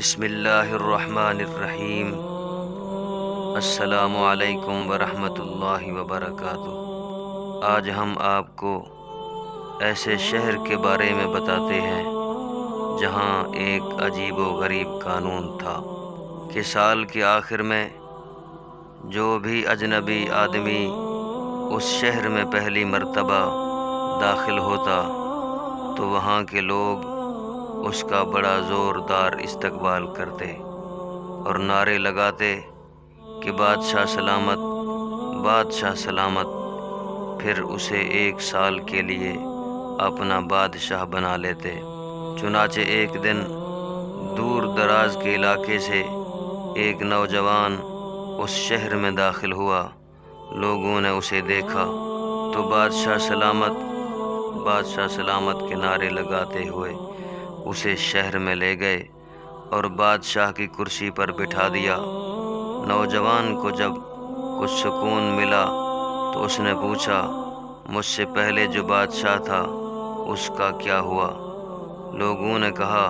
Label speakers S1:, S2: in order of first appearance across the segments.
S1: بسم اللہ الرحمن الرحیم۔ السلام علیکم ورحمۃ اللہ وبرکاتہ۔ آج ہم آپ کو ایسے شہر کے بارے میں بتاتے ہیں جہاں ایک عجیب و غریب قانون تھا کہ سال کے آخر میں جو بھی اجنبی آدمی اس شہر میں پہلی مرتبہ داخل ہوتا تو وہاں کے لوگ اس کا بڑا زوردار استقبال کرتے اور نعرے لگاتے کہ بادشاہ سلامت، بادشاہ سلامت۔ پھر اسے 1 سال کے لیے اپنا بادشاہ بنا لیتے۔ چنانچہ ایک دن دور دراز کے علاقے سے ایک نوجوان اس شہر میں داخل ہوا۔ لوگوں نے اسے دیکھا تو بادشاہ سلامت، بادشاہ سلامت کے نعرے لگاتے ہوئے اسے شہر میں لے گئے اور بادشاہ کی کرسی پر بٹھا دیا۔ نوجوان کو جب کچھ سکون ملا تو اس نے پوچھا، مجھ سے پہلے جو بادشاہ تھا اس کا کیا ہوا؟ لوگوں نے کہا،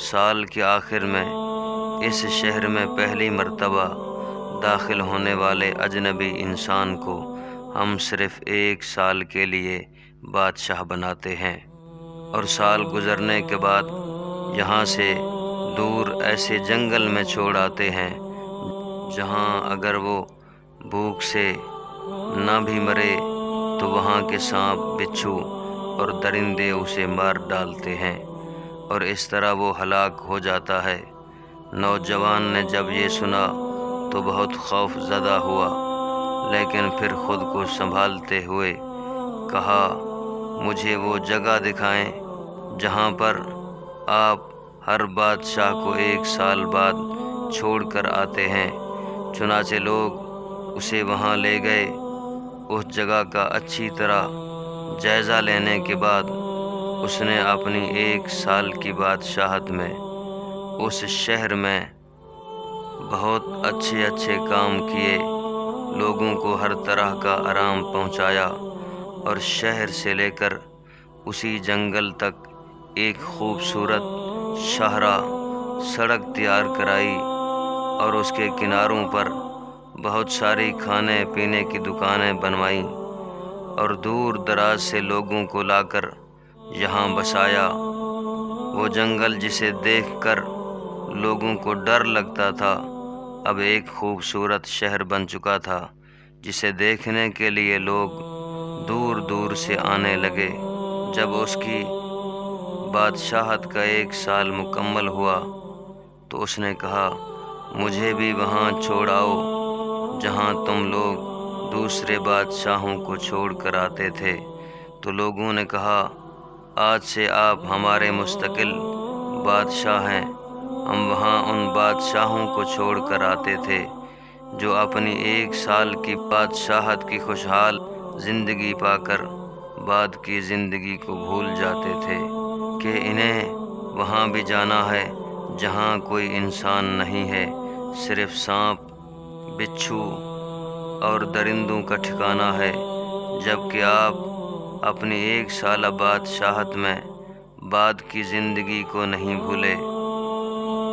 S1: سال کے آخر میں اس شہر میں پہلی مرتبہ داخل ہونے والے اجنبی انسان کو ہم صرف 1 سال کے لیے بادشاہ بناتے ہیں، اور سال گزرنے کے بعد یہاں سے دور ایسے جنگل میں چھوڑ آتے ہیں جہاں اگر وہ بھوک سے نہ بھی مرے تو وہاں کے سانپ، بچھو اور درندے اسے مار ڈالتے ہیں، اور اس طرح وہ ہلاک ہو جاتا ہے۔ نوجوان نے جب یہ سنا تو بہت خوف زدہ ہوا، لیکن پھر خود کو سنبھالتے ہوئے کہا، مجھے وہ جگہ دکھائیں جہاں پر آپ ہر بادشاہ کو 1 سال بعد چھوڑ کر آتے ہیں۔ چنانچہ لوگ اسے وہاں لے گئے۔ اس جگہ کا اچھی طرح جائزہ لینے کے بعد اس نے اپنی 1 سال کی بادشاہت میں اس شہر میں بہت اچھے اچھے کام کیے، لوگوں کو ہر طرح کا آرام پہنچایا، اور شہر سے لے کر اسی جنگل تک ایک خوبصورت شاہراہ سڑک تیار کرائی، اور اس کے کناروں پر بہت ساری کھانے پینے کی دکانیں بنوائیں، اور دور دراز سے لوگوں کو لا کر یہاں بسایا۔ وہ جنگل جسے دیکھ کر لوگوں کو ڈر لگتا تھا، اب ایک خوبصورت شہر بن چکا تھا جسے دیکھنے کے لیے لوگ دور دور سے آنے لگے۔ جب اس کی بادشاہت کا 1 سال مکمل ہوا تو اس نے کہا، مجھے بھی وہاں چھوڑ آؤ جہاں تم لوگ دوسرے بادشاہوں کو چھوڑ کر آتے تھے۔ تو لوگوں نے کہا، آج سے آپ ہمارے مستقل بادشاہ ہیں۔ ہم وہاں ان بادشاہوں کو چھوڑ کر آتے تھے جو اپنی 1 سال کی بادشاہت کی خوشحال زندگی پا کر بعد کی زندگی کو بھول جاتے تھے، کہ انہیں وہاں بھی جانا ہے جہاں کوئی انسان نہیں ہے، صرف سانپ، بچھو اور درندوں کا ٹھکانہ ہے، جبکہ آپ اپنی 1 سالہ بادشاہت میں بعد کی زندگی کو نہیں بھولے،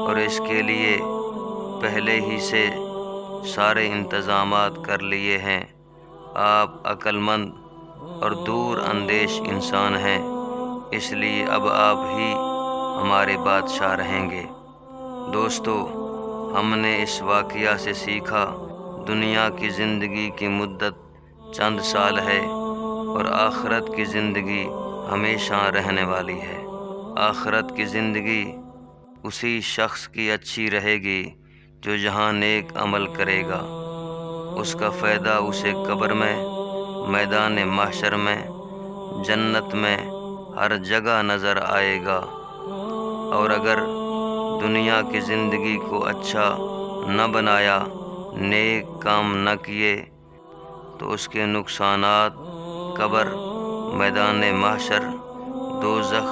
S1: اور اس کے لیے پہلے ہی سے سارے انتظامات کر لیے ہیں۔ آپ عقل مند اور دور اندیش انسان ہیں، اس لیے اب آپ ہی ہمارے بادشاہ رہیں گے۔ دوستو، ہم نے اس واقعہ سے سیکھا، دنیا کی زندگی کی مدت چند سال ہے اور آخرت کی زندگی ہمیشہ رہنے والی ہے۔ آخرت کی زندگی اسی شخص کی اچھی رہے گی جو یہاں نیک عمل کرے گا، اس کا فائدہ اسے قبر میں، میدان محشر میں، جنت میں، ہر جگہ نظر آئے گا، اور اگر دنیا کی زندگی کو اچھا نہ بنایا، نیک کام نہ کیے، تو اس کے نقصانات قبر، میدان محشر، دوزخ،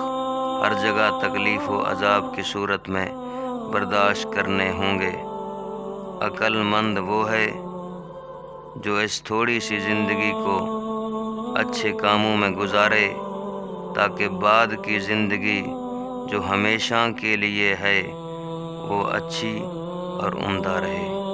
S1: ہر جگہ تکلیف و عذاب کی صورت میں برداشت کرنے ہوں گے۔ عقل مند وہ ہے جو اس تھوڑی سی زندگی کو اچھے کاموں میں گزارے، تاکہ بعد کی زندگی جو ہمیشہ کے لیے ہے وہ اچھی اور عمدہ رہے۔